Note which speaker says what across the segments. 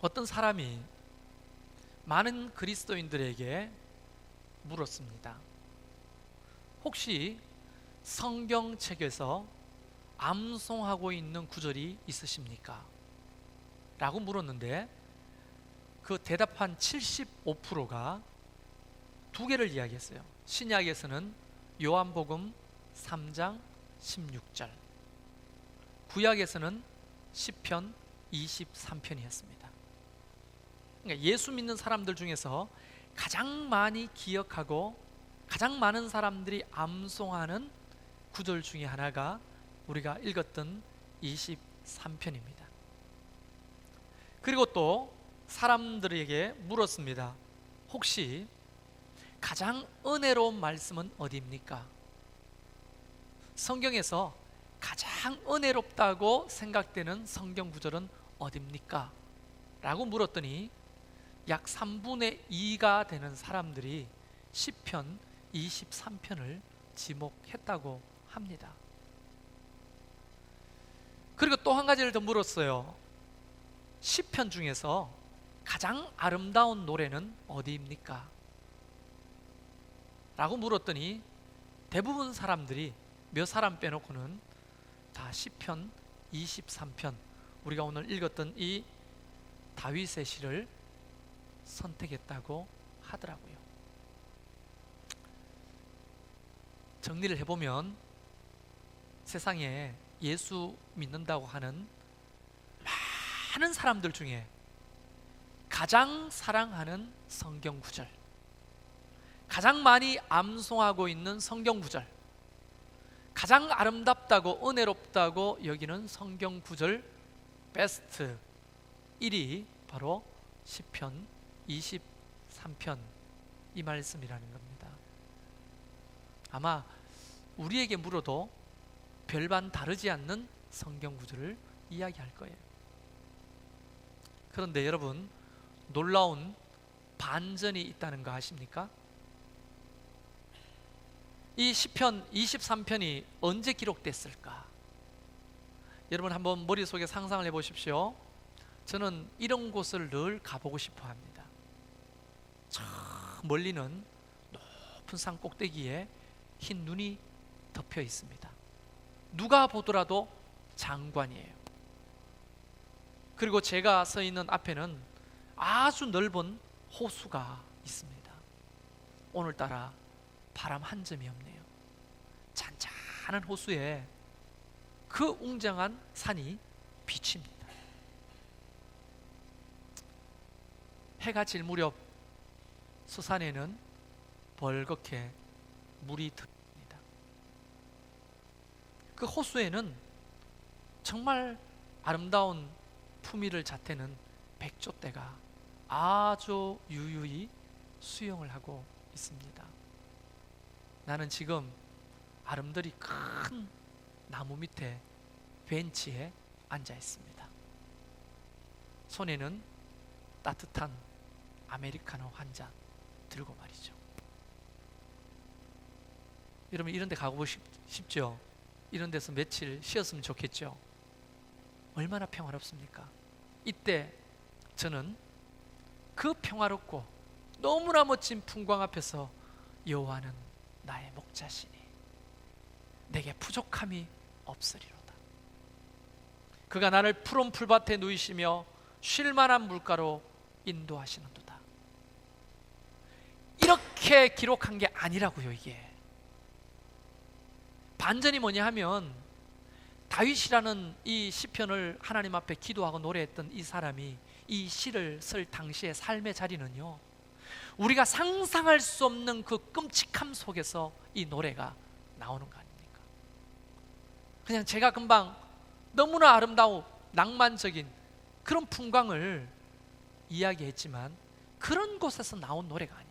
Speaker 1: 어떤 사람이 많은 그리스도인들에게 물었습니다. 혹시 성경책에서 암송하고 있는 구절이 있으십니까? 라고 물었는데 그 대답한 75%가 두 개를 이야기했어요. 신약에서는 요한복음 3장 16절, 구약에서는 시편 23편이었습니다. 그러니까 예수 믿는 사람들 중에서 가장 많이 기억하고 가장 많은 사람들이 암송하는 구절 중에 하나가 우리가 읽었던 23편입니다. 그리고 또 사람들에게 물었습니다. 혹시 가장 은혜로운 말씀은 어디입니까? 성경에서 가장 은혜롭다고 생각되는 성경 구절은 어디입니까? 라고 물었더니 약 3분의 2가 되는 사람들이 시편 23편을 지목했다고 합니다. 그리고 또 한 가지를 더 물었어요. 시편 중에서 가장 아름다운 노래는 어디입니까? 라고 물었더니 대부분 사람들이, 몇 사람 빼놓고는 다 시편 23편, 우리가 오늘 읽었던 이 다윗의 시를 선택했다고 하더라고요. 정리를 해보면 세상에 예수 믿는다고 하는 많은 사람들 중에 가장 사랑하는 성경 구절, 가장 많이 암송하고 있는 성경 구절, 가장 아름답다고 은혜롭다고 여기는 성경 구절 베스트 1위 바로 시편 23편 이 말씀이라는 겁니다. 아마 우리에게 물어도 별반 다르지 않는 성경 구절을 이야기할 거예요. 그런데 여러분, 놀라운 반전이 있다는 거 아십니까? 이 시편 23편이 언제 기록됐을까? 여러분 한번 머릿속에 상상을 해보십시오. 저는 이런 곳을 늘 가보고 싶어 합니다. 저 멀리는 높은 산 꼭대기에 흰 눈이 덮여 있습니다. 누가 보더라도 장관이에요. 그리고 제가 서 있는 앞에는 아주 넓은 호수가 있습니다. 오늘따라 바람 한 점이 없네요. 잔잔한 호수에 그 웅장한 산이 비칩니다. 해가 질 무렵 서산에는 벌겋게 물이 들어옵니다. 그 호수에는 정말 아름다운 품위를 잣대는 백조떼가 아주 유유히 수영을 하고 있습니다. 나는 지금 아름드리 큰 나무 밑에 벤치에 앉아 있습니다. 손에는 따뜻한 아메리카노 한 잔 들고 말이죠. 여러분 이런 데 가고 싶죠? 이런 데서 며칠 쉬었으면 좋겠죠? 얼마나 평화롭습니까? 이때 저는 그 평화롭고 너무나 멋진 풍광 앞에서 여호와는 나의 목자시니 내게 부족함이 없으리로다. 그가 나를 푸른 풀밭에 누이시며 쉴만한 물가로 인도하시는도다. 이렇게 기록한 게 아니라고요. 이게 반전이 뭐냐 하면 다윗이라는 이 시편을 하나님 앞에 기도하고 노래했던 이 사람이 이 시를 쓸 당시의 삶의 자리는요, 우리가 상상할 수 없는 그 끔찍함 속에서 이 노래가 나오는 거 아닙니까? 그냥 제가 금방 너무나 아름다운 낭만적인 그런 풍광을 이야기했지만 그런 곳에서 나온 노래가 아니에요.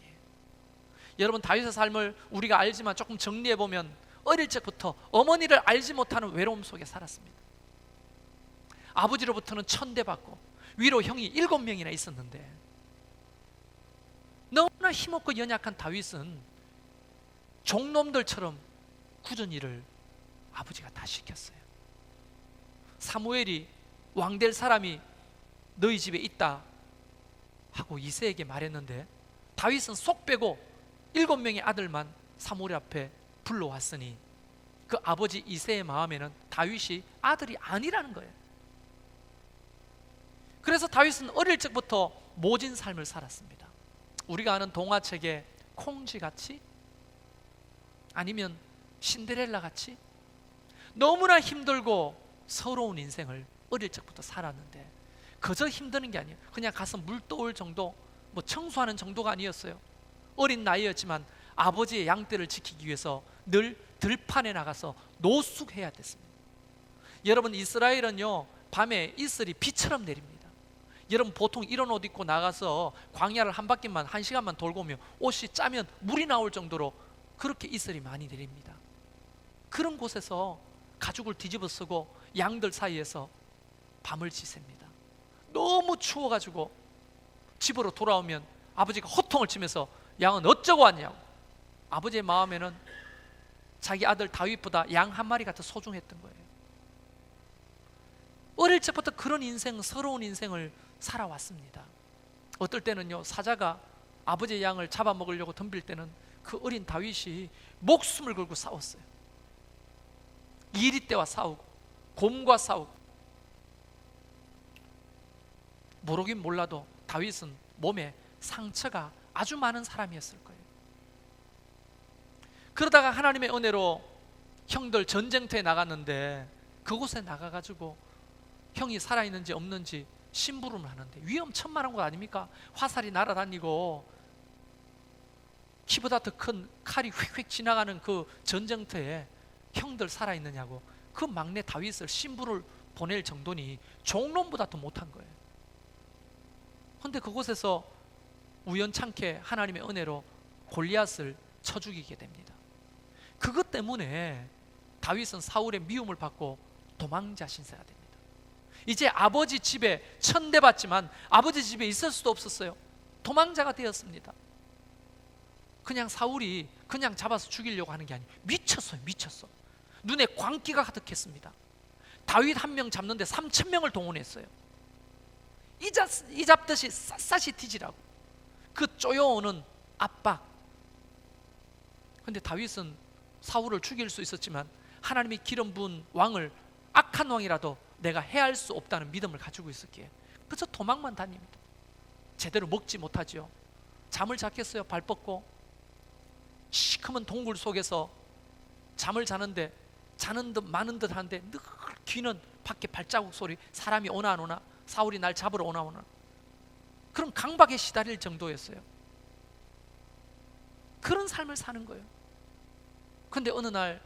Speaker 1: 여러분 다윗의 삶을 우리가 알지만 조금 정리해보면 어릴 적부터 어머니를 알지 못하는 외로움 속에 살았습니다. 아버지로부터는 천대받고 위로 형이 7명이나 있었는데 너무나 힘없고 연약한 다윗은 종놈들처럼 굳은 일을 아버지가 다 시켰어요. 사무엘이 왕 될 사람이 너희 집에 있다 하고 이새에게 말했는데 다윗은 속 빼고 7명의 아들만 사무엘 앞에 불러왔으니 그 아버지 이새의 마음에는 다윗이 아들이 아니라는 거예요. 그래서 다윗은 어릴 적부터 모진 삶을 살았습니다. 우리가 아는 동화책의 콩쥐같이 아니면 신데렐라같이 너무나 힘들고 서러운 인생을 어릴 적부터 살았는데 그저 힘드는 게 아니에요. 그냥 가서 물 떠올 정도, 뭐 청소하는 정도가 아니었어요. 어린 나이였지만 아버지의 양떼를 지키기 위해서 늘 들판에 나가서 노숙해야 됐습니다. 여러분, 이스라엘은요 밤에 이슬이 비처럼 내립니다. 여러분, 보통 이런 옷 입고 나가서 광야를 한 바퀴만, 1시간만 돌고 오면 옷이 짜면 물이 나올 정도로 그렇게 이슬이 많이 내립니다. 그런 곳에서 가죽을 뒤집어 쓰고 양들 사이에서 밤을 지새입니다. 너무 추워가지고 집으로 돌아오면 아버지가 호통을 치면서 양은 어쩌고 왔냐고. 아버지의 마음에는 자기 아들 다윗보다 양 한 마리가 더 소중했던 거예요. 어릴 적부터 그런 인생, 서러운 인생을 살아왔습니다. 어떨 때는요 사자가 아버지의 양을 잡아먹으려고 덤빌 때는 그 어린 다윗이 목숨을 걸고 싸웠어요. 이리떼와 싸우고 곰과 싸우고. 모르긴 몰라도 다윗은 몸에 상처가 아주 많은 사람이었을 거예요. 그러다가 하나님의 은혜로 형들 전쟁터에 나갔는데 그곳에 나가가지고 형이 살아있는지 없는지 심부름을 하는데 위험천만한 것 아닙니까? 화살이 날아다니고 키보다 더 큰 칼이 휙휙 지나가는 그 전쟁터에 형들 살아있느냐고 그 막내 다윗을 신부를 보낼 정도니 종론보다 더 못한 거예요. 그런데 그곳에서 우연찮게 하나님의 은혜로 골리앗을 쳐 죽이게 됩니다. 그것 때문에 다윗은 사울의 미움을 받고 도망자 신세가 됩니다. 이제 아버지 집에 천대받지만 아버지 집에 있을 수도 없었어요. 도망자가 되었습니다. 그냥 사울이 그냥 잡아서 죽이려고 하는 게 아니에요. 미쳤어요. 미쳤어. 눈에 광기가 가득했습니다. 다윗 한 명 잡는데 3,000명을 동원했어요. 이 잡듯이 샅샅이 뒤지라고. 그 쪼여오는 압박. 근데 다윗은 사울을 죽일 수 있었지만 하나님이 기름 부은 왕을, 악한 왕이라도 내가 해할 수 없다는 믿음을 가지고 있었기에 그래서 도망만 다닙니다. 제대로 먹지 못하지요. 잠을 잤겠어요? 발 뻗고 시커먼 동굴 속에서 잠을 자는데 자는 듯 마는 듯 하는데 늘 귀는 밖에 발자국 소리, 사람이 오나 안 오나, 사울이 날 잡으러 오나 오나, 그런 강박에 시달릴 정도였어요. 그런 삶을 사는 거예요. 근데 어느 날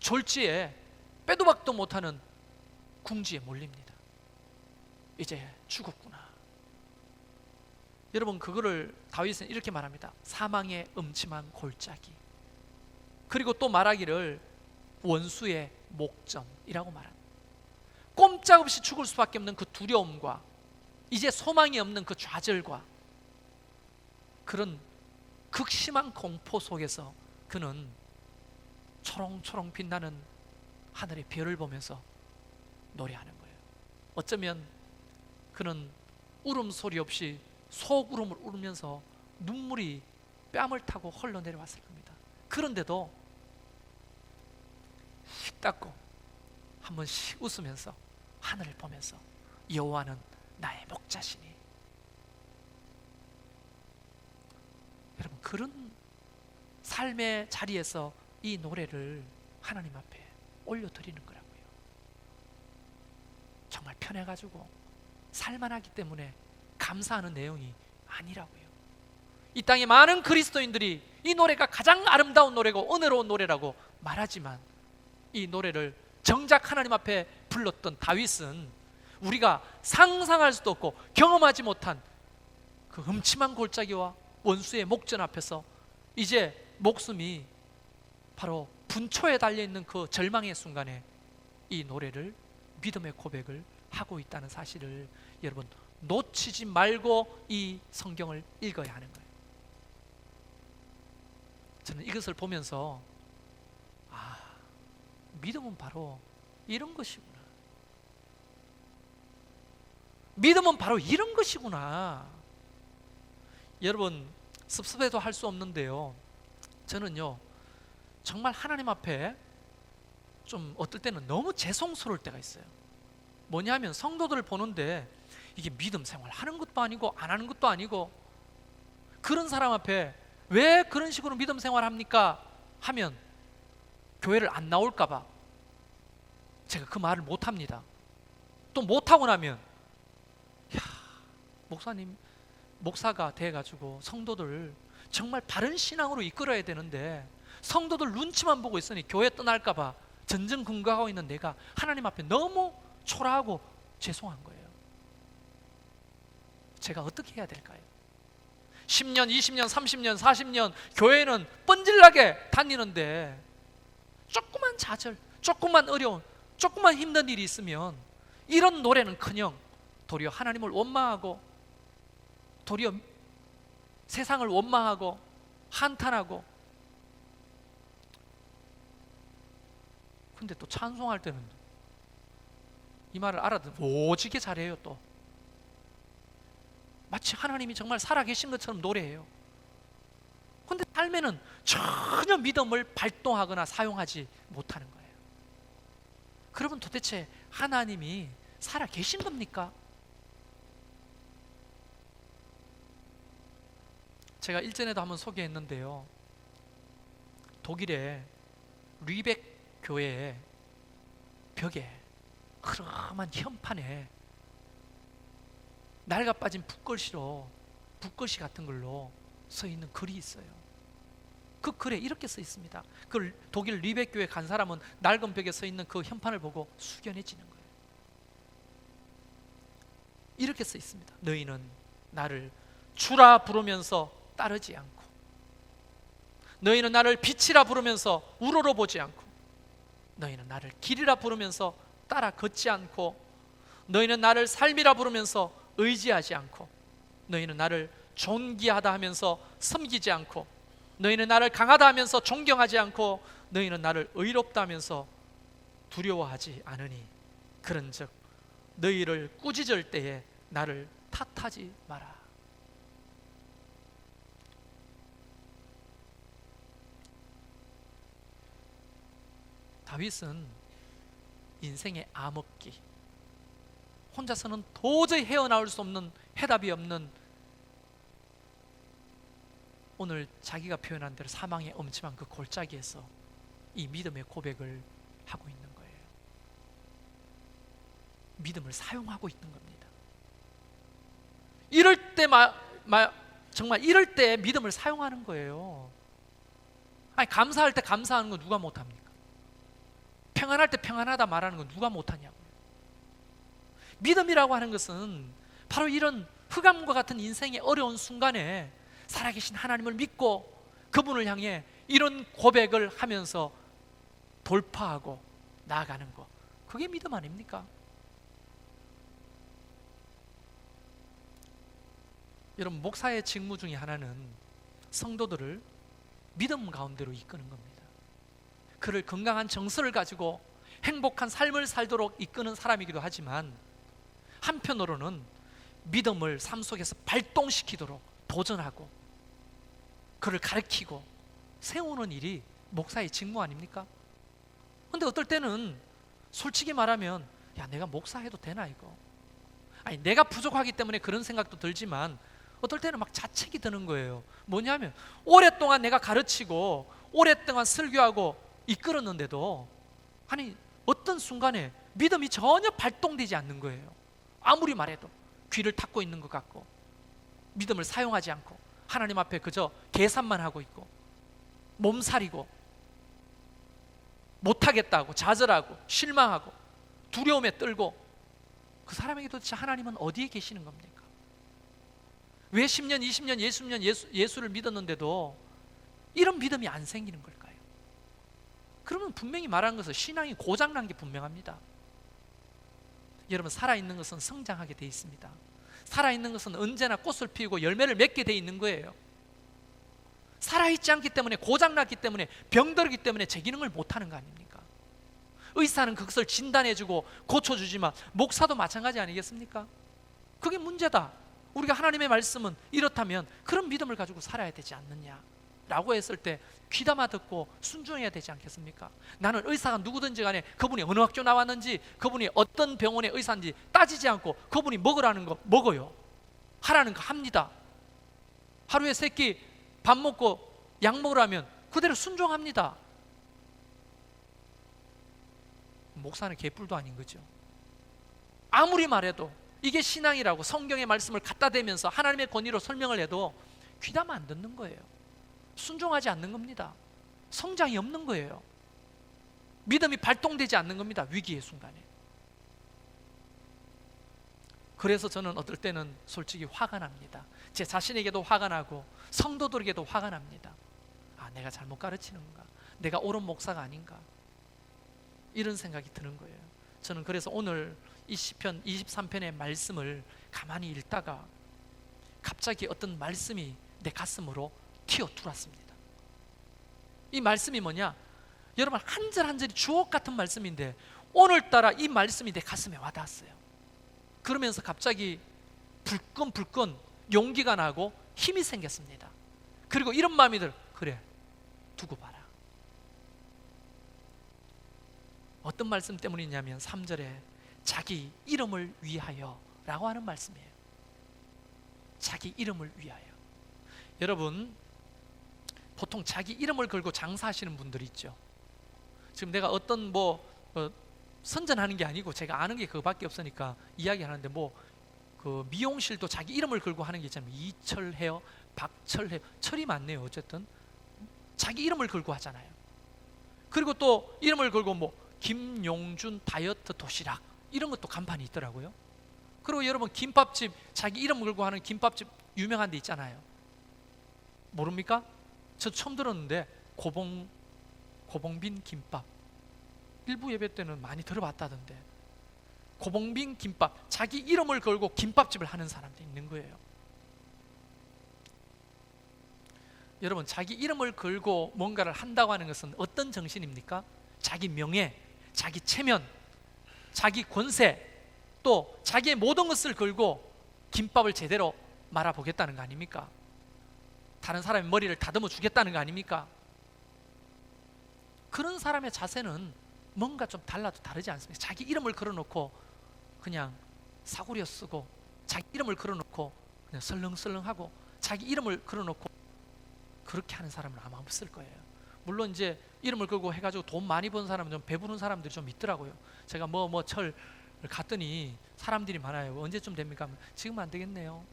Speaker 1: 졸지에 빼도 박도 못하는 궁지에 몰립니다. 이제 죽었구나. 여러분, 그거를 다윗은 이렇게 말합니다. 사망의 음침한 골짜기. 그리고 또 말하기를 원수의 목전이라고 말합니다. 꼼짝없이 죽을 수밖에 없는 그 두려움과 이제 소망이 없는 그 좌절과 그런 극심한 공포 속에서 그는 초롱초롱 빛나는 하늘의 별을 보면서 노래하는 거예요. 어쩌면 그는 울음소리 없이 속울음을 울면서 눈물이 뺨을 타고 흘러내려왔을 겁니다. 그런데도 씩 닦고 한 번씩 웃으면서 하늘을 보면서 여호와는 나의 목자시니. 여러분, 그런 삶의 자리에서 이 노래를 하나님 앞에 올려드리는 거라고요. 정말 편해가지고 살만하기 때문에 감사하는 내용이 아니라고요. 이 땅에 많은 그리스도인들이 이 노래가 가장 아름다운 노래고 은혜로운 노래라고 말하지만 이 노래를 정작 하나님 앞에 불렀던 다윗은 우리가 상상할 수도 없고 경험하지 못한 그 음침한 골짜기와 원수의 목전 앞에서 이제 목숨이 바로 분초에 달려있는 그 절망의 순간에 이 노래를, 믿음의 고백을 하고 있다는 사실을 여러분 놓치지 말고 이 성경을 읽어야 하는 거예요. 저는 이것을 보면서 믿음은 바로 이런 것이구나. 믿음은 바로 이런 것이구나. 여러분, 섭섭해도 할 수 없는데요, 저는요 정말 하나님 앞에 좀 어떨 때는 너무 죄송스러울 때가 있어요. 뭐냐면 성도들을 보는데 이게 믿음 생활 하는 것도 아니고 안 하는 것도 아니고, 그런 사람 앞에 왜 그런 식으로 믿음 생활 합니까? 하면 교회를 안 나올까 봐 제가 그 말을 못 합니다. 또 못하고 나면, 야, 목사님, 목사가 돼가지고 성도들 정말 바른 신앙으로 이끌어야 되는데 성도들 눈치만 보고 있으니 교회 떠날까 봐 전전긍긍하고 있는 내가 하나님 앞에 너무 초라하고 죄송한 거예요. 제가 어떻게 해야 될까요? 10년, 20년, 30년, 40년 교회는 뻔질나게 다니는데 조그만 좌절, 조그만 어려운, 조그만 힘든 일이 있으면 이런 노래는커녕 도리어 하나님을 원망하고, 도리어 세상을 원망하고 한탄하고. 근데 또 찬송할 때는 이 말을 알아듣 오지게 잘해요. 또 마치 하나님이 정말 살아계신 것처럼 노래해요. 근데 삶에는 전혀 믿음을 발동하거나 사용하지 못하는 거예요. 그러면 도대체 하나님이 살아계신 겁니까? 제가 일전에도 한번 소개했는데요, 독일의 류백 교회의 벽에 흐름한 현판에 낡아 빠진 붓글씨 같은 걸로 써 있는 글이 있어요. 그 글에 이렇게 써 있습니다. 그 독일 류백 교회 간 사람은 낡은 벽에 써 있는 그 현판을 보고 숙연해지는 거예요. 이렇게 써 있습니다. 너희는 나를 주라 부르면서 따르지 않고, 너희는 나를 빛이라 부르면서 우러러 보지 않고, 너희는 나를 길이라 부르면서 따라 걷지 않고, 너희는 나를 삶이라 부르면서 의지하지 않고, 너희는 나를 존귀하다 하면서 섬기지 않고, 너희는 나를 강하다 하면서 존경하지 않고, 너희는 나를 의롭다 하면서 두려워하지 않으니, 그런즉 너희를 꾸짖을 때에 나를 탓하지 마라. 다윗은 인생의 암흑기, 혼자서는 도저히 헤어나올 수 없는, 해답이 없는, 오늘 자기가 표현한 대로 사망의 엄침한 그 골짜기에서 이 믿음의 고백을 하고 있는 거예요. 믿음을 사용하고 있는 겁니다. 이럴 때 정말 이럴 때 믿음을 사용하는 거예요. 아니, 감사할 때 감사하는 거 누가 못합니까? 평안할 때 평안하다 말하는 거 누가 못하냐고요. 믿음이라고 하는 것은 바로 이런 흑암과 같은 인생의 어려운 순간에 살아계신 하나님을 믿고 그분을 향해 이런 고백을 하면서 돌파하고 나아가는 거, 그게 믿음 아닙니까? 여러분, 목사의 직무 중에 하나는 성도들을 믿음 가운데로 이끄는 겁니다. 그를 건강한 정서를 가지고 행복한 삶을 살도록 이끄는 사람이기도 하지만, 한편으로는 믿음을 삶 속에서 발동시키도록 도전하고 그를 가르치고 세우는 일이 목사의 직무 아닙니까? 근데 어떨 때는 솔직히 말하면, 야, 내가 목사해도 되나 이거? 아니, 내가 부족하기 때문에 그런 생각도 들지만 어떨 때는 막 자책이 드는 거예요. 뭐냐면 오랫동안 내가 가르치고 오랫동안 설교하고 이끌었는데도 아니, 어떤 순간에 믿음이 전혀 발동되지 않는 거예요. 아무리 말해도 귀를 닫고 있는 것 같고, 믿음을 사용하지 않고 하나님 앞에 그저 계산만 하고 있고, 몸살이고, 못하겠다고 좌절하고 실망하고 두려움에 떨고, 그 사람에게 도대체 하나님은 어디에 계시는 겁니까? 왜 10년, 20년, 20년 예수를 믿었는데도 이런 믿음이 안 생기는 걸까요? 그러면 분명히 말하는 것은 신앙이 고장난 게 분명합니다. 여러분, 살아있는 것은 성장하게 돼 있습니다. 살아있는 것은 언제나 꽃을 피우고 열매를 맺게 돼 있는 거예요. 살아있지 않기 때문에, 고장났기 때문에, 병들기 때문에 제 기능을 못하는 거 아닙니까? 의사는 그것을 진단해주고 고쳐주지만 목사도 마찬가지 아니겠습니까? 그게 문제다. 우리가 하나님의 말씀은 이렇다면 그런 믿음을 가지고 살아야 되지 않느냐라고 했을 때 귀담아 듣고 순종해야 되지 않겠습니까? 나는 의사가 누구든지 간에 그분이 어느 학교 나왔는지, 그분이 어떤 병원의 의사인지 따지지 않고 그분이 먹으라는 거 먹어요. 하라는 거 합니다. 하루에 3끼 밥 먹고 약 먹으라면 그대로 순종합니다. 목사는 개뿔도 아닌 거죠. 아무리 말해도 이게 신앙이라고 성경의 말씀을 갖다 대면서 하나님의 권위로 설명을 해도 귀담아 안 듣는 거예요. 순종하지 않는 겁니다. 성장이 없는 거예요. 믿음이 발동되지 않는 겁니다. 위기의 순간에. 그래서 저는 어떨 때는 솔직히 화가 납니다. 제 자신에게도 화가 나고 성도들에게도 화가 납니다. 아, 내가 잘못 가르치는 건가? 내가 옳은 목사가 아닌가? 이런 생각이 드는 거예요. 저는 그래서 오늘 이 시편 23편의 말씀을 가만히 읽다가 갑자기 어떤 말씀이 내 가슴으로 튀어 들어왔습니다. 이 말씀이 뭐냐? 여러분, 한 절 한 절이 주옥 같은 말씀인데 오늘따라 이 말씀이 내 가슴에 와닿았어요. 그러면서 갑자기 불끈불끈 용기가 나고 힘이 생겼습니다. 그리고 이런 마음이 들어, 그래, 두고 봐라. 어떤 말씀 때문이냐면 3절에 자기 이름을 위하여 라고 하는 말씀이에요. 자기 이름을 위하여. 여러분, 보통 자기 이름을 걸고 장사하시는 분들이 있죠. 지금 내가 어떤 선전하는 게 아니고 제가 아는 게 그거밖에 없으니까 이야기하는데 그 미용실도 자기 이름을 걸고 하는 게 있잖아요. 이철 헤어, 박철 헤어, 철이 많네요. 어쨌든 자기 이름을 걸고 하잖아요. 그리고 또 이름을 걸고 김용준 다이어트 도시락 이런 것도 간판이 있더라고요. 그리고 여러분, 김밥집 자기 이름 걸고 하는 김밥집 유명한 데 있잖아요. 모릅니까? 저 처음 들었는데 고봉빈 김밥. 일부 예배 때는 많이 들어봤다던데. 고봉빈 김밥, 자기 이름을 걸고 김밥집을 하는 사람도 있는 거예요. 여러분, 자기 이름을 걸고 뭔가를 한다고 하는 것은 어떤 정신입니까? 자기 명예, 자기 체면, 자기 권세, 또 자기의 모든 것을 걸고 김밥을 제대로 말아보겠다는 거 아닙니까? 다른 사람의 머리를 다듬어 주겠다는 거 아닙니까? 그런 사람의 자세는 뭔가 좀 달라도 다르지 않습니까? 자기 이름을 걸어놓고 그냥 사구려 쓰고, 자기 이름을 걸어놓고 그냥 설렁설렁하고, 자기 이름을 걸어놓고 그렇게 하는 사람은 아마 없을 거예요. 물론 이제 이름을 걸고 해가지고 돈 많이 번 사람은 좀 배부른 사람들이 좀 있더라고요. 제가 철 갔더니 사람들이 많아요. 언제쯤 됩니까? 지금은 안 되겠네요.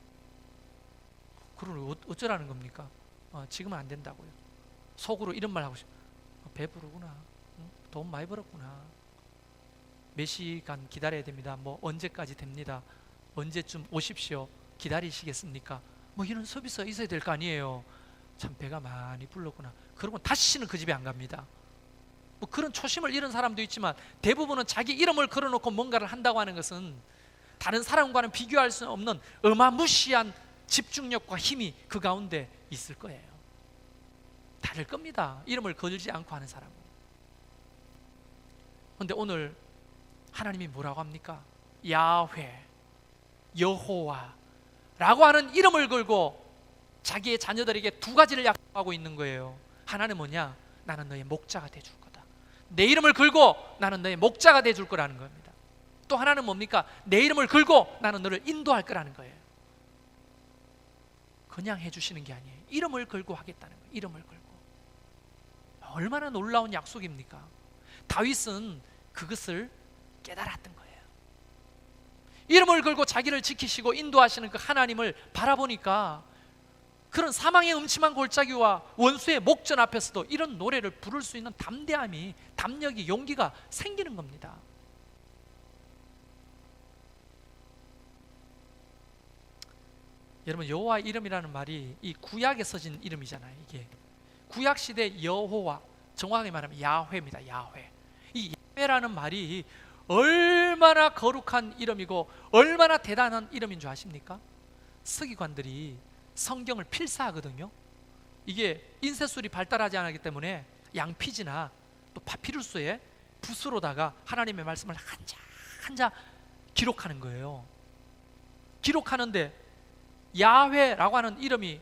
Speaker 1: 그러면 어쩌라는 겁니까? 지금은 안 된다고요. 속으로 이런 말 하고 싶어요. 배부르구나. 응? 돈 많이 벌었구나. 몇 시간 기다려야 됩니다. 언제까지 됩니다. 언제쯤 오십시오. 기다리시겠습니까? 이런 서비스가 있어야 될 거 아니에요. 참 배가 많이 불렀구나. 그러고 다시는 그 집에 안 갑니다. 그런 초심을 잃은 사람도 있지만 대부분은 자기 이름을 걸어놓고 뭔가를 한다고 하는 것은 다른 사람과는 비교할 수 없는 어마무시한 집중력과 힘이 그 가운데 있을 거예요. 다를 겁니다. 이름을 걸지 않고 하는 사람은. 그런데 오늘 하나님이 뭐라고 합니까? 야훼, 여호와 라고 하는 이름을 걸고 자기의 자녀들에게 두 가지를 약속하고 있는 거예요. 하나는 뭐냐? 나는 너의 목자가 돼줄 거다. 내 이름을 걸고 나는 너의 목자가 돼줄 거라는 겁니다. 또 하나는 뭡니까? 내 이름을 걸고 나는 너를 인도할 거라는 거예요. 그냥 해주시는 게 아니에요. 이름을 걸고 하겠다는 거예요. 이름을 걸고. 얼마나 놀라운 약속입니까? 다윗은 그것을 깨달았던 거예요. 이름을 걸고 자기를 지키시고 인도하시는 그 하나님을 바라보니까 그런 사망의 음침한 골짜기와 원수의 목전 앞에서도 이런 노래를 부를 수 있는 담대함이, 담력이, 용기가 생기는 겁니다. 여러분, 여호와 이름이라는 말이 이 구약에 써진 이름이잖아요. 이게 구약 시대 여호와, 정확하게 말하면 야훼입니다. 야훼. 이 야훼라는 말이 얼마나 거룩한 이름이고 얼마나 대단한 이름인 줄 아십니까? 서기관들이 성경을 필사하거든요. 이게 인쇄술이 발달하지 않았기 때문에 양피지나 또 파피루스에 붓으로다가 하나님의 말씀을 한자 한자 기록하는 거예요. 기록하는데 야훼라고 하는 이름이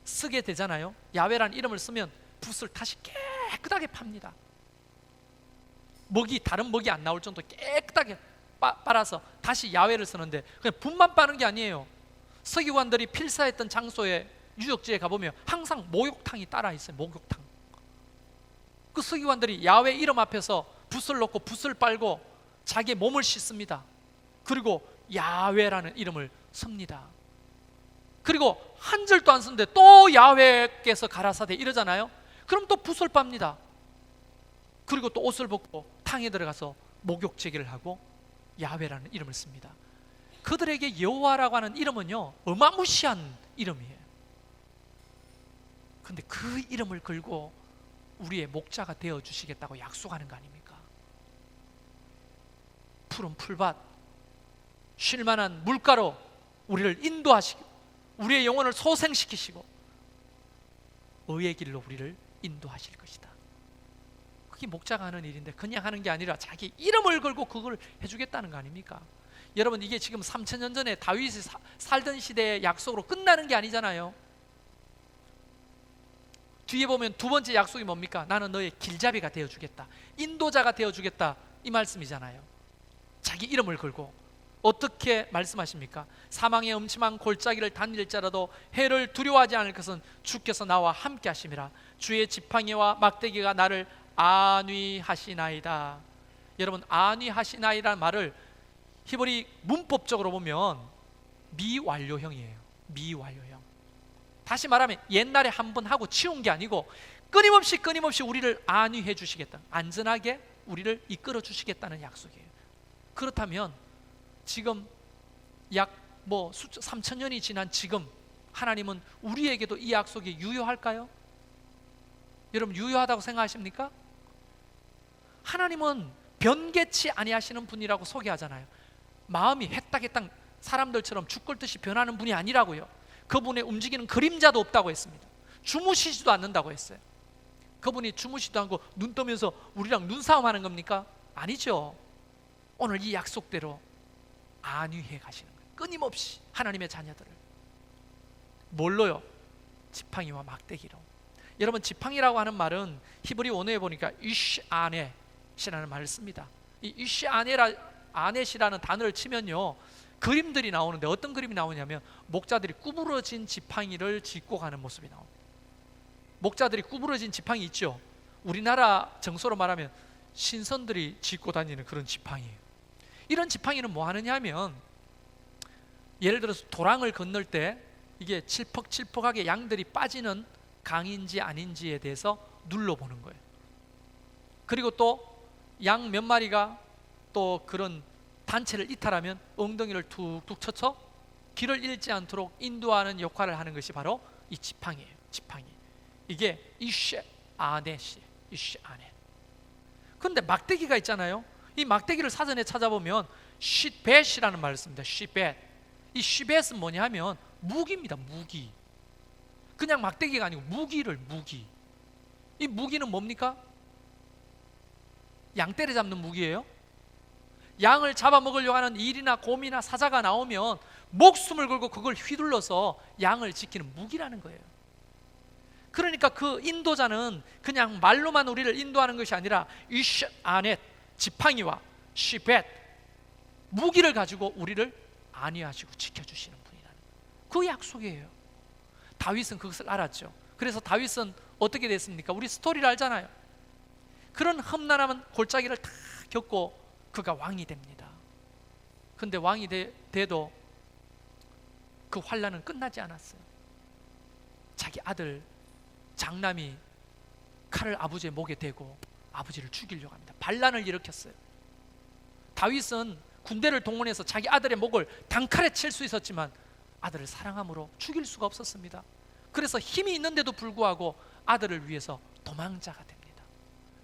Speaker 1: 쓰게 되잖아요. 야훼라는 이름을 쓰면 붓을 다시 깨끗하게 팝니다. 다른 먹이 안 나올 정도 깨끗하게 빨아서 다시 야훼를 쓰는데, 그냥 붓만 빠는 게 아니에요. 서기관들이 필사했던 장소에, 유적지에 가보면 항상 목욕탕이 따라 있어요. 목욕탕. 그 서기관들이 야훼 이름 앞에서 붓을 넣고 붓을 빨고 자기의 몸을 씻습니다. 그리고 야훼라는 이름을 씁니다. 그리고 한 절도 안 쓰는데 또 야훼께서 가라사대 이러잖아요. 그럼 또 붓을 빱니다. 그리고 또 옷을 벗고 탕에 들어가서 목욕 제기를 하고 야훼라는 이름을 씁니다. 그들에게 여호와라고 하는 이름은요, 어마무시한 이름이에요. 근데 그 이름을 걸고 우리의 목자가 되어 주시겠다고 약속하는 거 아닙니까? 푸른 풀밭, 쉴만한 물가로 우리를 인도하시고 우리의 영혼을 소생시키시고 의의 길로 우리를 인도하실 것이다. 그게 목자가 하는 일인데 그냥 하는 게 아니라 자기 이름을 걸고 그걸 해주겠다는 거 아닙니까? 여러분, 이게 지금 3000년 전에 다윗이 살던 시대의 약속으로 끝나는 게 아니잖아요. 뒤에 보면 두 번째 약속이 뭡니까? 나는 너의 길잡이가 되어주겠다, 인도자가 되어주겠다, 이 말씀이잖아요. 자기 이름을 걸고. 어떻게 말씀하십니까? 사망의 음침한 골짜기를 다닐지라도 해를 두려워하지 않을 것은 주께서 나와 함께 하심이라. 주의 지팡이와 막대기가 나를 안위하시나이다. 여러분, 안위하시나이라는 말을 히브리 문법적으로 보면 미완료형이에요. 미완료형. 다시 말하면 옛날에 한 번 하고 치운 게 아니고 끊임없이 우리를 안위해 주시겠다, 안전하게 우리를 이끌어 주시겠다는 약속이에요. 그렇다면 지금 약 3000년이 지난 지금 하나님은 우리에게도 이 약속이 유효할까요? 여러분, 유효하다고 생각하십니까? 하나님은 변개치 아니하시는 분이라고 소개하잖아요. 마음이 해딱해딱 사람들처럼 죽을 듯이 변하는 분이 아니라고요. 그분의 움직이는 그림자도 없다고 했습니다. 주무시지도 않는다고 했어요. 그분이 주무시지도 않고 눈 뜨면서 우리랑 눈싸움 하는 겁니까? 아니죠. 오늘 이 약속대로 안위해 가시는 거예요. 끊임없이 하나님의 자녀들을. 뭘로요? 지팡이와 막대기로. 여러분, 지팡이라고 하는 말은 히브리 원어에 보니까 이시아넷이라는 말을 씁니다. 이 이시아넷이라는 단어를 치면요, 그림들이 나오는데 어떤 그림이 나오냐면 목자들이 구부러진 지팡이를 짚고 가는 모습이 나옵니다. 목자들이 구부러진 지팡이 있죠. 우리나라 정서로 말하면 신선들이 짚고 다니는 그런 지팡이에요. 이런 지팡이는 뭐 하느냐 하면, 예를 들어서 도랑을 건널 때 이게 칠퍽칠퍽하게 양들이 빠지는 강인지 아닌지에 대해서 눌러보는 거예요. 그리고 또 양 몇 마리가 또 그런 단체를 이탈하면 엉덩이를 툭툭 쳐서 길을 잃지 않도록 인도하는 역할을 하는 것이 바로 이 지팡이에요. 지팡이. 이게 이시아넷이에요. 이시아넷. 그런데 막대기가 있잖아요. 이 막대기를 사전에 찾아보면 시벳이라는 말을 씁니다. 시벳. 이 시벳은 뭐냐 하면 무기입니다. 무기. 그냥 막대기가 아니고 무기. 이 무기는 뭡니까? 양 때려 잡는 무기예요. 양을 잡아먹으려고 하는 일이나 곰이나 사자가 나오면 목숨을 걸고 그걸 휘둘러서 양을 지키는 무기라는 거예요. 그러니까 그 인도자는 그냥 말로만 우리를 인도하는 것이 아니라 이시아넷, 지팡이와 시벳, 무기를 가지고 우리를 안위하시고 지켜주시는 분이라는 그 약속이에요. 다윗은 그것을 알았죠. 그래서 다윗은 어떻게 됐습니까? 우리 스토리를 알잖아요. 그런 험난한 골짜기를 다 겪고 그가 왕이 됩니다. 근데 왕이 돼도 그 환난은 끝나지 않았어요. 자기 아들 장남이 칼을 아버지의 목에 대고 아버지를 죽이려고 합니다. 반란을 일으켰어요. 다윗은 군대를 동원해서 자기 아들의 목을 단칼에 칠 수 있었지만 아들을 사랑함으로 죽일 수가 없었습니다. 그래서 힘이 있는데도 불구하고 아들을 위해서 도망자가 됩니다.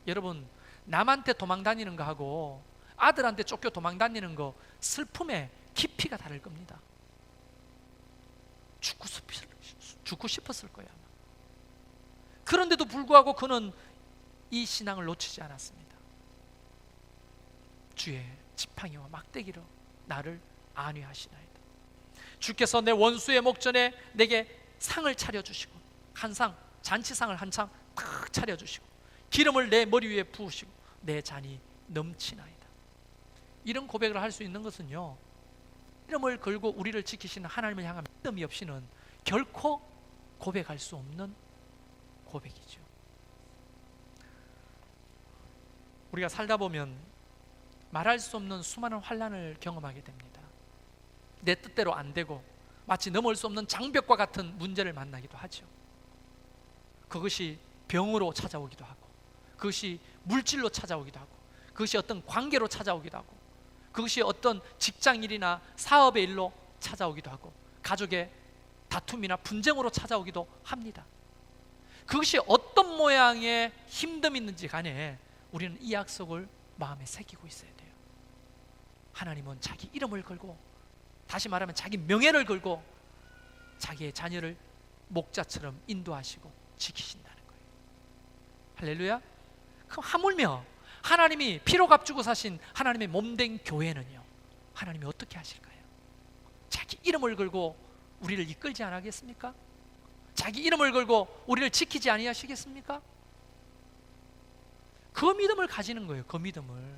Speaker 1: 여러분, 남한테 도망 다니는 거 하고 아들한테 쫓겨 도망 다니는 거 슬픔의 깊이가 다를 겁니다. 죽고 싶었을 거예요. 아마. 그런데도 불구하고 그는 이 신앙을 놓치지 않았습니다. 주의 지팡이와 막대기로 나를 안위하시나이다. 주께서 내 원수의 목전에 내게 상을 차려주시고, 한 상, 잔치상을 한 상 탁 차려주시고, 기름을 내 머리 위에 부으시고 내 잔이 넘치나이다. 이런 고백을 할 수 있는 것은요, 이름을 걸고 우리를 지키시는 하나님을 향한 믿음이 없이는 결코 고백할 수 없는 고백이죠. 우리가 살다 보면 말할 수 없는 수많은 환난을 경험하게 됩니다. 내 뜻대로 안 되고 마치 넘을 수 없는 장벽과 같은 문제를 만나기도 하죠. 그것이 병으로 찾아오기도 하고, 그것이 물질로 찾아오기도 하고, 그것이 어떤 관계로 찾아오기도 하고, 그것이 어떤 직장일이나 사업의 일로 찾아오기도 하고, 가족의 다툼이나 분쟁으로 찾아오기도 합니다. 그것이 어떤 모양의 힘듦이 있는지 간에 우리는 이 약속을 마음에 새기고 있어야 돼요. 하나님은 자기 이름을 걸고, 다시 말하면 자기 명예를 걸고 자기의 자녀를 목자처럼 인도하시고 지키신다는 거예요. 할렐루야. 그럼 하물며 하나님이 피로 값주고 사신 하나님의 몸된 교회는요, 하나님이 어떻게 하실까요? 자기 이름을 걸고 우리를 이끌지 않겠습니까? 자기 이름을 걸고 우리를 지키지 아니하시겠습니까? 그 믿음을 가지는 거예요. 그 믿음을.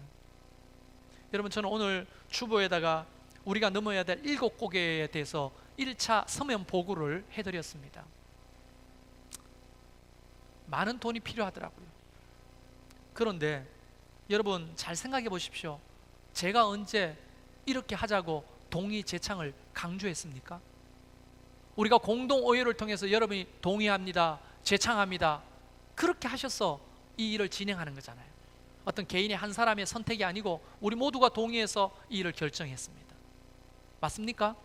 Speaker 1: 여러분, 저는 오늘 주보에다가 우리가 넘어야 될 7고개에 대해서 1차 서면 보고를 해드렸습니다. 많은 돈이 필요하더라고요. 그런데 여러분 잘 생각해 보십시오. 제가 언제 이렇게 하자고 동의 제창을 강조했습니까? 우리가 공동오해를 통해서 여러분이 동의합니다, 제창합니다, 그렇게 하셔서 이 일을 진행하는 거잖아요. 어떤 개인의 한 사람의 선택이 아니고 우리 모두가 동의해서 이 일을 결정했습니다. 맞습니까?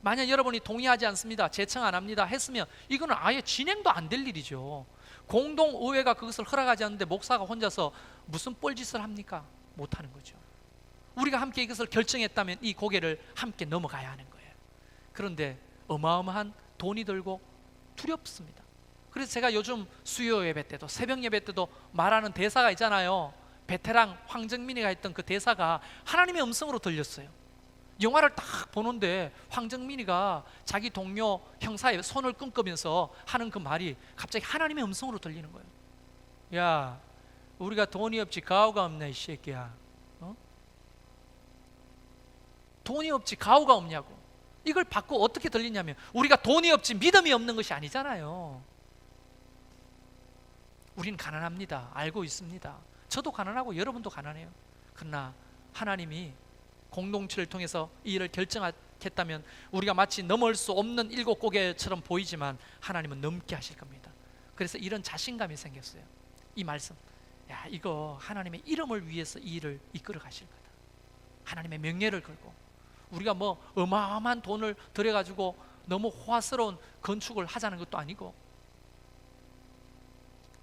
Speaker 1: 만약 여러분이 동의하지 않습니다, 제청 안 합니다 했으면 이거는 아예 진행도 안 될 일이죠. 공동의회가 그것을 허락하지 않는데 목사가 혼자서 무슨 뻘짓을 합니까? 못하는 거죠. 우리가 함께 이것을 결정했다면 이 고개를 함께 넘어가야 하는 거예요. 그런데 어마어마한 돈이 들고 두렵습니다. 그래서 제가 요즘 수요 예배 때도 새벽 예배 때도 말하는 대사가 있잖아요. 베테랑 황정민이가 했던 그 대사가 하나님의 음성으로 들렸어요. 영화를 딱 보는데 황정민이가 자기 동료 형사의 손을 끊으면서 하는 그 말이 갑자기 하나님의 음성으로 들리는 거예요. 야, 우리가 돈이 없지 가오가 없네 이 새끼야. 돈이 없지 가오가 없냐고. 이걸 받고 어떻게 들리냐면 우리가 돈이 없지 믿음이 없는 것이 아니잖아요. 우린 가난합니다. 알고 있습니다. 저도 가난하고 여러분도 가난해요. 그러나 하나님이 공동체를 통해서 이 일을 결정하겠다면 우리가 마치 넘을 수 없는 7고개처럼 보이지만 하나님은 넘게 하실 겁니다. 그래서 이런 자신감이 생겼어요. 이 말씀, 야, 이거 하나님의 이름을 위해서 이 일을 이끌어 가실 거다. 하나님의 명예를 걸고 우리가 뭐 어마어마한 돈을 들여가지고 너무 호화스러운 건축을 하자는 것도 아니고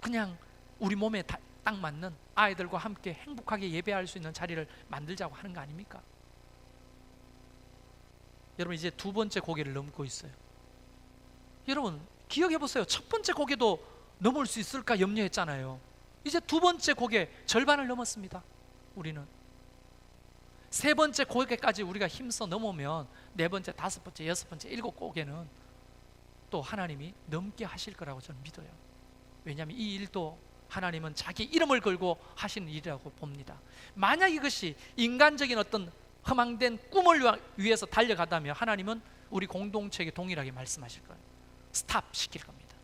Speaker 1: 그냥 우리 몸에 딱 맞는 아이들과 함께 행복하게 예배할 수 있는 자리를 만들자고 하는 거 아닙니까? 여러분, 이제 두 번째 고개를 넘고 있어요. 여러분 기억해 보세요. 첫 번째 고개도 넘을 수 있을까 염려했잖아요. 이제 두 번째 고개 절반을 넘었습니다. 우리는 세 번째 고개까지 우리가 힘써 넘으면 네 번째, 다섯 번째, 여섯 번째, 7고개는 또 하나님이 넘게 하실 거라고 저는 믿어요. 왜냐하면 이 일도 하나님은 자기 이름을 걸고 하시는 일이라고 봅니다. 만약 이것이 인간적인 어떤 허망된 꿈을 위해서 달려가다면 하나님은 우리 공동체에게 동일하게 말씀하실 거예요. 스탑 시킬 겁니다.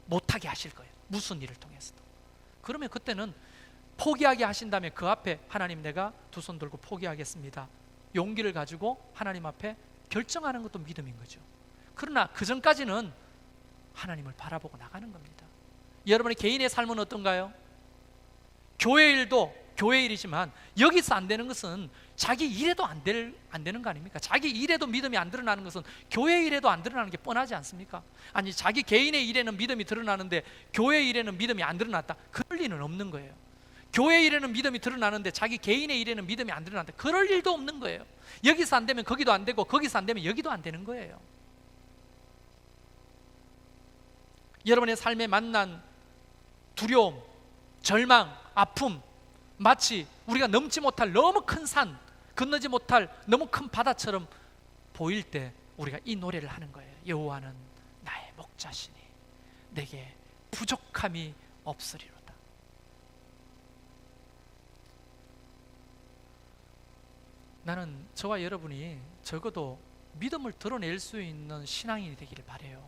Speaker 1: 못하게 하실 거예요. 무슨 일을 통해서도. 그러면 그때는 포기하게 하신다면 그 앞에 하나님, 내가 두 손 들고 포기하겠습니다, 용기를 가지고 하나님 앞에 결정하는 것도 믿음인 거죠. 그러나 그 전까지는 하나님을 바라보고 나가는 겁니다. 여러분의 개인의 삶은 어떤가요? 교회 일도 교회 일이지만 여기서 안 되는 것은 자기 일에도 안 되는 거 아닙니까? 자기 일에도 믿음이 안 드러나는 것은 교회 일에도 안 드러나는 게 뻔하지 않습니까? 아니, 자기 개인의 일에는 믿음이 드러나는데 교회 일에는 믿음이 안 드러났다, 그럴 리는 없는 거예요. 교회 일에는 믿음이 드러나는데 자기 개인의 일에는 믿음이 안 드러난다, 그럴 일도 없는 거예요. 여기서 안 되면 거기도 안 되고 거기서 안 되면 여기도 안 되는 거예요. 여러분의 삶에 만난 두려움, 절망, 아픔, 마치 우리가 넘지 못할 너무 큰 산, 건너지 못할 너무 큰 바다처럼 보일 때 우리가 이 노래를 하는 거예요. 여호와는 나의 목자시니 내게 부족함이 없으리로다. 나는 저와 여러분이 적어도 믿음을 드러낼 수 있는 신앙인이 되기를 바라요.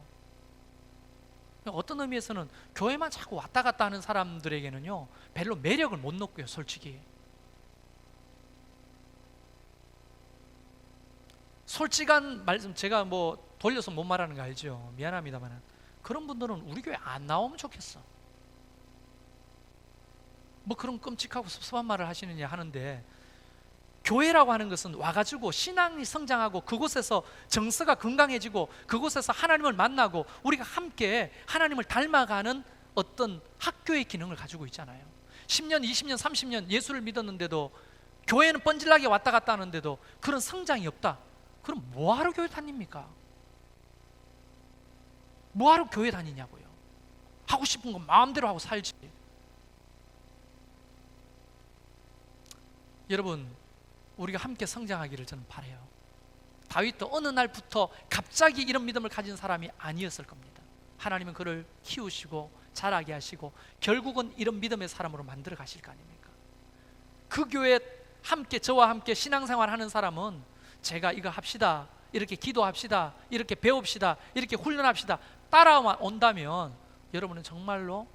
Speaker 1: 어떤 의미에서는 교회만 자꾸 왔다 갔다 하는 사람들에게는요 별로 매력을 못 놓고요. 솔직히 솔직한 말씀, 제가 뭐 돌려서 못 말하는 거 알죠? 미안합니다만 그런 분들은 우리 교회 안 나오면 좋겠어. 뭐 그런 끔찍하고 섭섭한 말을 하시느냐 하는데, 교회라고 하는 것은 와가지고 신앙이 성장하고 그곳에서 정서가 건강해지고 그곳에서 하나님을 만나고 우리가 함께 하나님을 닮아가는 어떤 학교의 기능을 가지고 있잖아요. 10년, 20년, 30년 예수를 믿었는데도, 교회는 뻔질나게 왔다 갔다 하는데도 그런 성장이 없다. 그럼 뭐하러 교회 다닙니까? 뭐하러 교회 다니냐고요. 하고 싶은 건 마음대로 하고 살지. 여러분, 우리가 함께 성장하기를 저는 바라요. 다윗도 어느 날부터 갑자기 이런 믿음을 가진 사람이 아니었을 겁니다. 하나님은 그를 키우시고 자라게 하시고 결국은 이런 믿음의 사람으로 만들어 가실 거 아닙니까? 그 교회에 함께, 저와 함께 신앙생활 하는 사람은 제가 이거 합시다, 이렇게 기도합시다, 이렇게 배웁시다, 이렇게 훈련합시다 따라만 온다면 여러분은 정말로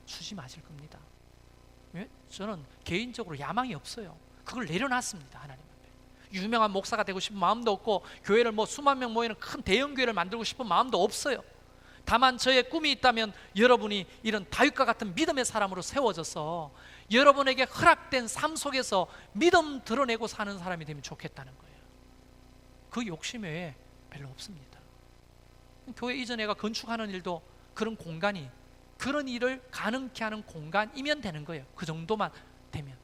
Speaker 1: 수지 마실 겁니다. 왜? 저는 개인적으로 야망이 없어요. 그걸 내려놨습니다. 하나님 앞에. 유명한 목사가 되고 싶은 마음도 없고, 교회를 뭐 수만 명 모이는 큰 대형 교회를 만들고 싶은 마음도 없어요. 다만 저의 꿈이 있다면 여러분이 이런 다윗과 같은 믿음의 사람으로 세워져서 여러분에게 허락된 삶 속에서 믿음 드러내고 사는 사람이 되면 좋겠다는 거예요. 그 욕심 외에 별로 없습니다. 교회 이전에가 건축하는 일도 그런 공간이, 그런 일을 가능케 하는 공간이면 되는 거예요. 그 정도만 되면.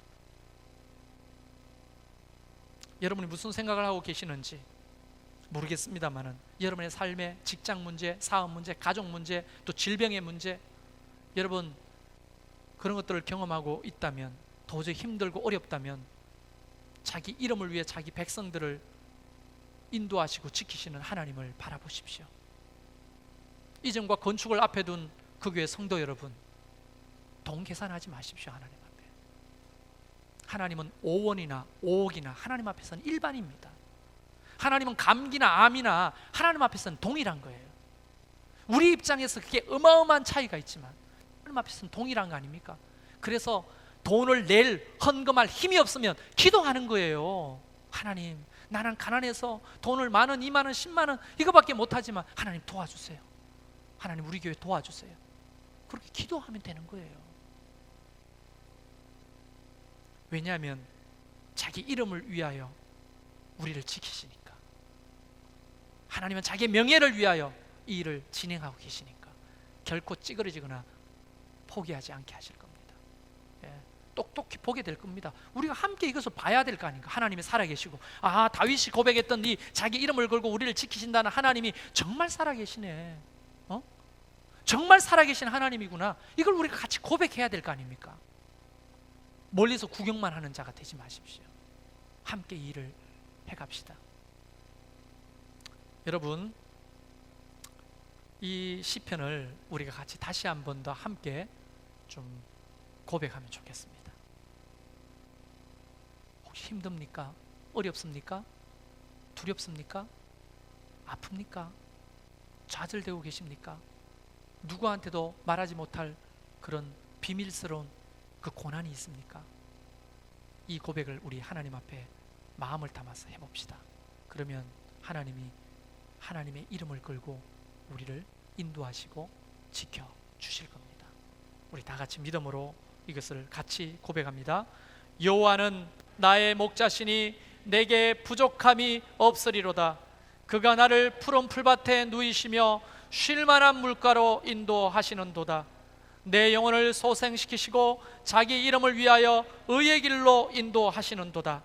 Speaker 1: 여러분이 무슨 생각을 하고 계시는지 모르겠습니다만은 여러분의 삶의 직장 문제, 사업 문제, 가족 문제, 또 질병의 문제, 여러분 그런 것들을 경험하고 있다면, 도저히 힘들고 어렵다면 자기 이름을 위해 자기 백성들을 인도하시고 지키시는 하나님을 바라보십시오. 이전과 건축을 앞에 둔 그 교회 성도 여러분, 돈 계산하지 마십시오. 하나님 앞에. 하나님은 5원이나 5억이나 하나님 앞에서는 일반입니다. 하나님은 감기나 암이나 하나님 앞에서는 동일한 거예요. 우리 입장에서 그게 어마어마한 차이가 있지만 하나님 앞에서는 동일한 거 아닙니까? 그래서 돈을 낼, 헌금할 힘이 없으면 기도하는 거예요. 하나님, 나는 가난해서 돈을 10,000원, 20,000원, 100,000원 이거밖에 못하지만 하나님 도와주세요. 하나님 우리 교회 도와주세요. 그렇게 기도하면 되는 거예요. 왜냐하면 자기 이름을 위하여 우리를 지키시니까. 하나님은 자기의 명예를 위하여 이 일을 진행하고 계시니까 결코 찌그러지거나 포기하지 않게 하실 겁니다. 예, 똑똑히 보게 될 겁니다. 우리가 함께 이것을 봐야 될 거 아닙니까? 하나님이 살아계시고, 아, 다윗이 고백했던 이 자기 이름을 걸고 우리를 지키신다는 하나님이 정말 살아계시네, 정말 살아계신 하나님이구나. 이걸 우리가 같이 고백해야 될 거 아닙니까? 멀리서 구경만 하는 자가 되지 마십시오. 함께 이 일을 해갑시다. 여러분, 이 시편을 우리가 같이 다시 한 번 더 함께 좀 고백하면 좋겠습니다. 혹시 힘듭니까? 어렵습니까? 두렵습니까? 아픕니까? 좌절되고 계십니까? 누구한테도 말하지 못할 그런 비밀스러운 그 고난이 있습니까? 이 고백을 우리 하나님 앞에 마음을 담아서 해봅시다. 그러면 하나님이 하나님의 이름을 걸고 우리를 인도하시고 지켜주실 겁니다. 우리 다 같이 믿음으로 이것을 같이 고백합니다. 여호와는 나의 목자시니 내게 부족함이 없으리로다. 그가 나를 푸른 풀밭에 누이시며 쉴만한 물가로 인도하시는도다. 내 영혼을 소생시키시고 자기 이름을 위하여 의의 길로 인도하시는도다.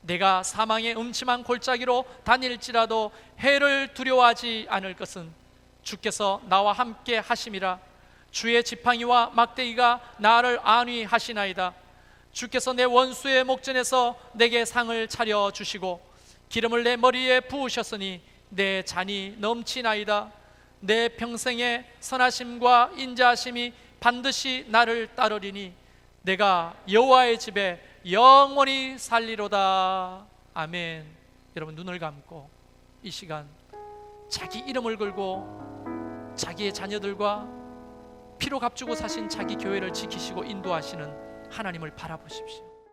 Speaker 1: 내가 사망의 음침한 골짜기로 다닐지라도 해를 두려워하지 않을 것은 주께서 나와 함께 하심이라. 주의 지팡이와 막대기가 나를 안위하시나이다. 주께서 내 원수의 목전에서 내게 상을 차려 주시고 기름을 내 머리에 부으셨으니 내 잔이 넘치나이다. 내 평생의 선하심과 인자하심이 반드시 나를 따르리니 내가 여호와의 집에 영원히 살리로다. 아멘. 여러분, 눈을 감고 이 시간 자기 이름을 걸고 자기의 자녀들과 피로 값주고 사신 자기 교회를 지키시고 인도하시는 하나님을 바라보십시오.